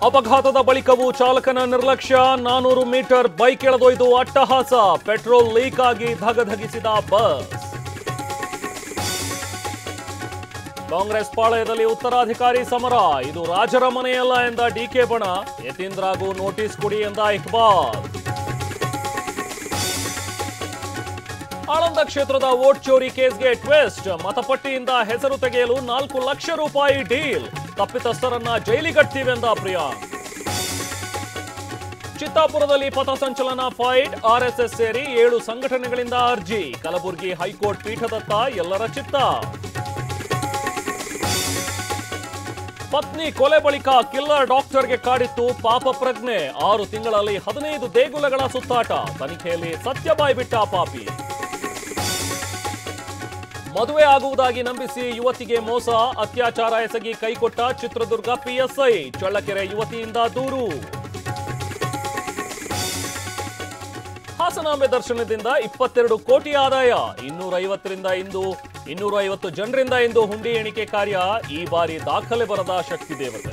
ಅಪಘಾತದ ಬಳಿಕವೂ ಚಾಲಕನ ನಿರ್ಲಕ್ಷ್ಯ, 400 ಮೀಟರ್ ಬೈಕ್ ಎಳೆದೊಯ್ದು ಅಟ್ಟಹಾಸ, ಪೆಟ್ರೋಲ್ ಲೀಕ್ ಆಗಿ ಧಗಧಗಿಸಿದ ಬಸ್. ಕಾಂಗ್ರೆಸ್ ಪಾಳಯದಲ್ಲಿ ಉತ್ತರಾಧಿಕಾರಿ ಸಮರ, ಇದು ರಾಜರ ಮನೆಯಲ್ಲ ಎಂದ ಡಿಕೆ ಬಣ, ಯತೀಂದ್ರಗೂ ನೋಟಿಸ್ ಕೊಡಿ ಎಂದ ಇಕ್ಬಾಲ್. ಆಳಂದ ಕ್ಷೇತ್ರದ ವೋಟ್ ಚೋರಿ ಕೇಸ್ಗೆ ಟ್ವಿಸ್ಟ್, ಮತಪಟ್ಟಿಯಿಂದ ಹೆಸರು ತೆಗೆಯಲು 4 ಲಕ್ಷ ರೂಪಾಯಿ ಡೀಲ್, ತಪ್ಪಿತಸ್ಥರನ್ನ ಜೈಲಿಗಟ್ತೀವೆಂದ ಪ್ರಿಯಾಂಕ್. ಚಿತ್ತಾಪುರದಲ್ಲಿ ಪಥಸಂಚಲನ ಫೈಟ್, ಆರ್ಎಸ್ಎಸ್ ಸೇರಿ 7 ಸಂಘಟನೆಗಳಿಂದ ಅರ್ಜಿ, ಕಲಬುರಗಿ ಹೈಕೋರ್ಟ್ ಪೀಠದತ್ತ ಎಲ್ಲರ ಚಿತ್ತ. ಪತ್ನಿ ಕೊಲೆ ಬಳಿಕ ಕಿಲ್ಲರ್ ಡಾಕ್ಟರ್ಗೆ ಕಾಡಿತ್ತು ಪಾಪ ಪ್ರಜ್ಞೆ, 6 ತಿಂಗಳಲ್ಲಿ 15 ದೇಗುಲಗಳ ಸುತ್ತಾಟ, ತನಿಖೆಯಲ್ಲಿ ಸತ್ಯ ಬಾಯ್ಬಿಟ್ಟ ಪಾಪಿ. ಮದುವೆ ಆಗುವುದಾಗಿ ನಂಬಿಸಿ ಯುವತಿಗೆ ಮೋಸ, ಅತ್ಯಾಚಾರ ಎಸಗಿ ಕೈಕೊಟ್ಟ ಚಿತ್ರದುರ್ಗ ಪಿಎಸ್ಐ, ಚಳ್ಳಕೆರೆ ಯುವತಿಯಿಂದ ದೂರು. ಹಾಸನಾಂಬೆ ದರ್ಶನದಿಂದ 22 ಕೋಟಿ ಆದಾಯ, 250 ಜನರಿಂದ ಇಂದು ಹುಂಡಿ ಎಣಿಕೆ ಕಾರ್ಯ, ಈ ಬಾರಿ ದಾಖಲೆ ಬರದ ಶಕ್ತಿ ದೇವತೆ.